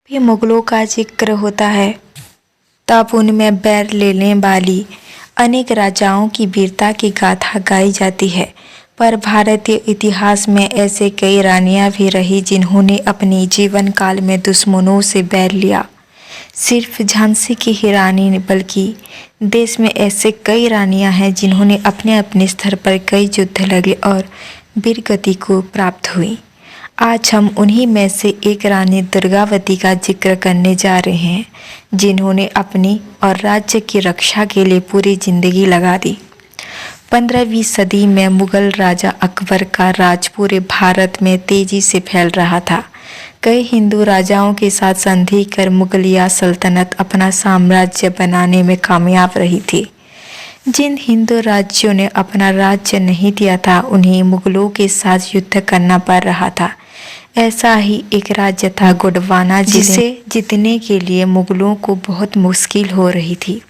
भी मुगलों का जिक्र होता है तब उनमें बैर लेने वाली अनेक राजाओं की वीरता की गाथा गाई जाती है। पर भारतीय इतिहास में ऐसे कई रानियां भी रही जिन्होंने अपनी जीवन काल में दुश्मनों से बैर लिया। सिर्फ झांसी की ही रानी ने बल्कि देश में ऐसे कई रानियां हैं जिन्होंने अपने अपने स्तर पर कई युद्ध लड़े और वीरगति को प्राप्त हुई। आज हम उन्हीं में से एक रानी दुर्गावती का जिक्र करने जा रहे हैं जिन्होंने अपनी और राज्य की रक्षा के लिए पूरी जिंदगी लगा दी। 15वीं सदी में मुगल राजा अकबर का राज पूरे भारत में तेजी से फैल रहा था। कई हिंदू राजाओं के साथ संधि कर मुगलिया सल्तनत अपना साम्राज्य बनाने में कामयाब रही थी। जिन हिंदू राज्यों ने अपना राज्य नहीं दिया था उन्हें मुगलों के साथ युद्ध करना पड़ रहा था। ऐसा ही एक राज्य था गोंडवाना जिसे जीतने के लिए मुगलों को बहुत मुश्किल हो रही थी।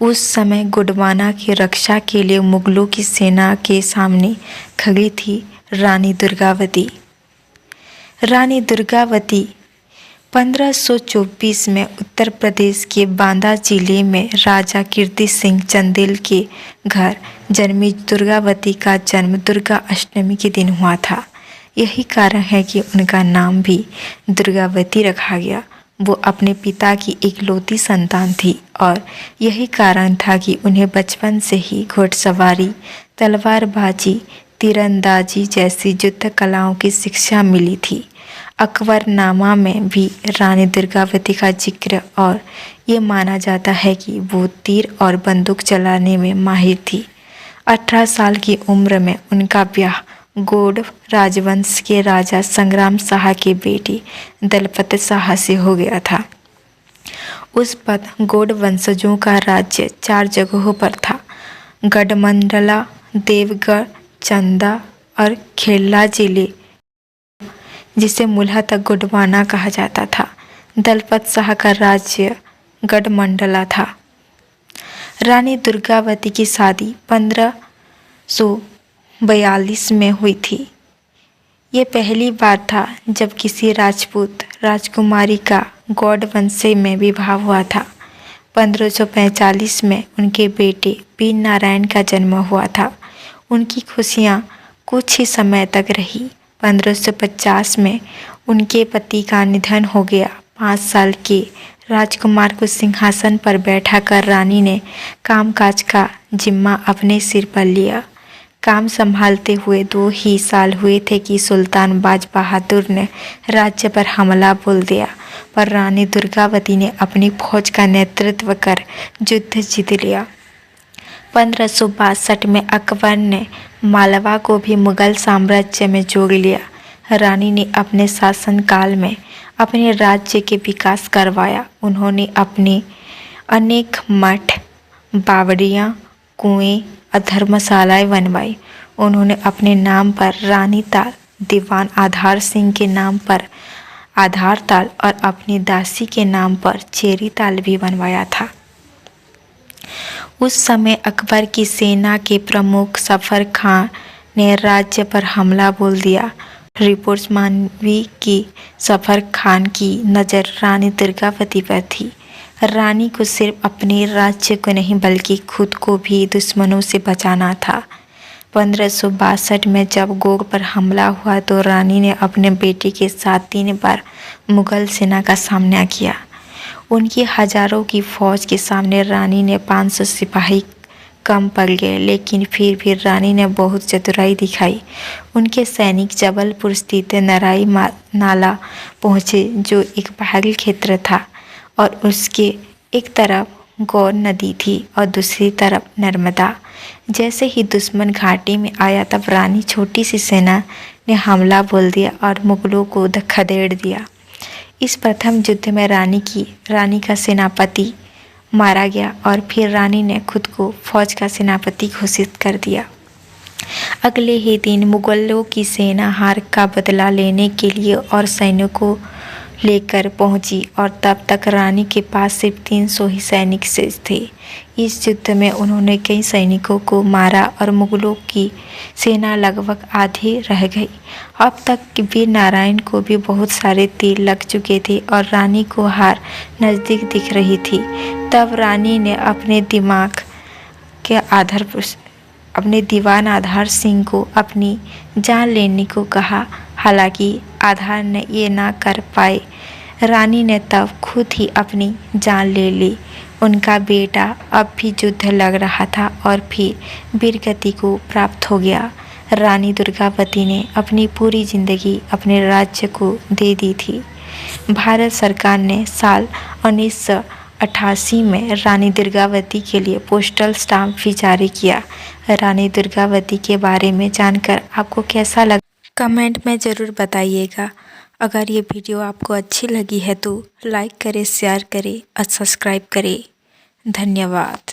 उस समय गोंडवाना की रक्षा के लिए मुगलों की सेना के सामने खड़ी थी रानी दुर्गावती। रानी दुर्गावती 1524 में उत्तर प्रदेश के बांदा जिले में राजा कीर्ति सिंह चंदेल के घर जन्मी दुर्गावती का जन्म दुर्गा अष्टमी के दिन हुआ था। यही कारण है कि उनका नाम भी दुर्गावती रखा गया। वो अपने पिता की इकलौती संतान थी और यही कारण था कि उन्हें बचपन से ही घोड़सवारी, तलवारबाजी, तीरंदाजी जैसी युद्ध कलाओं की शिक्षा मिली थी। अकबरनामा में भी रानी दुर्गावती का जिक्र और ये माना जाता है कि वो तीर और बंदूक चलाने में माहिर थी। 18 साल की उम्र में उनका ब्याह गौड़ राजवंश के राजा संग्राम शाह के बेटी दलपत शाह से हो गया था। उस वक्त गौड़ वंशजों का राज्य 4 जगहों पर था: गढ़मंडला, देवगढ़, चंदा और खेड़ला जिले, जिसे मूलतः गोंडवाना कहा जाता था। दलपत शाह का राज्य गढ़मंडला था। रानी दुर्गावती की शादी 1542 में हुई थी। ये पहली बार था जब किसी राजपूत राजकुमारी का गौड़ वंश में विवाह हुआ था। 1545 में उनके बेटे वीर नारायण का जन्म हुआ था। उनकी खुशियाँ कुछ ही समय तक रही। 1550 में उनके पति का निधन हो गया। 5 साल के राजकुमार को सिंहासन पर बैठाकर रानी ने कामकाज का जिम्मा अपने सिर पर लिया। काम संभालते हुए 2 ही साल हुए थे कि सुल्तान बाज बहादुर ने राज्य पर हमला बोल दिया, पर रानी दुर्गावती ने अपनी फौज का नेतृत्व कर युद्ध जीत लिया। 1562 में अकबर ने मालवा को भी मुगल साम्राज्य में जोड़ लिया। रानी ने अपने शासनकाल में अपने राज्य के विकास करवाया। उन्होंने अपने अनेक मठ, बावड़ियाँ, कुएं और धर्मशालाएं बनवाई। उन्होंने अपने नाम पर रानी ताल, दीवान आधार सिंह के नाम पर आधार ताल और अपनी दासी के नाम पर चेरी ताल भी बनवाया था। उस समय अकबर की सेना के प्रमुख सफर खां ने राज्य पर हमला बोल दिया। रिपोर्ट्स मानवी कि सफर खान की नज़र रानी दुर्गावती पर थी। रानी को सिर्फ अपने राज्य को नहीं बल्कि खुद को भी दुश्मनों से बचाना था। 1562 में जब गौड़ पर हमला हुआ तो रानी ने अपने बेटे के साथ 3 बार मुगल सेना का सामना किया। उनकी हजारों की फौज के सामने रानी ने 500 सिपाही कम पड़ गए, लेकिन फिर भी रानी ने बहुत चतुराई दिखाई। उनके सैनिक जबलपुर स्थित नराई नाला पहुँचे, जो एक पहाड़ी क्षेत्र था और उसके एक तरफ गौर नदी थी और दूसरी तरफ नर्मदा। जैसे ही दुश्मन घाटी में आया तब रानी छोटी सी सेना ने हमला बोल दिया और मुगलों को खदेड़ दिया। इस प्रथम युद्ध में रानी का सेनापति मारा गया और फिर रानी ने खुद को फौज का सेनापति घोषित कर दिया। अगले ही दिन मुगलों की सेना हार का बदला लेने के लिए और सैनिकों लेकर पहुंची और तब तक रानी के पास सिर्फ 300 ही सैनिक शेष थे। इस युद्ध में उन्होंने कई सैनिकों को मारा और मुगलों की सेना लगभग आधी रह गई। अब तक वीर नारायण को भी बहुत सारे तीर लग चुके थे और रानी को हार नज़दीक दिख रही थी। तब रानी ने अपने दीवान आधार सिंह को अपनी जान लेने को कहा। हालांकि आधार ने ये ना कर पाए। रानी ने तब खुद ही अपनी जान ले ली। उनका बेटा अब भी युद्ध लग रहा था और फिर वीरगति को प्राप्त हो गया। रानी दुर्गावती ने अपनी पूरी जिंदगी अपने राज्य को दे दी थी। भारत सरकार ने साल 1988 में रानी दुर्गावती के लिए पोस्टल स्टाम्प भी जारी किया। रानी दुर्गावती के बारे में जानकर आपको कैसा लगा, कमेंट में ज़रूर बताइएगा। अगर ये वीडियो आपको अच्छी लगी है तो लाइक करें, शेयर करें और सब्सक्राइब करें। धन्यवाद।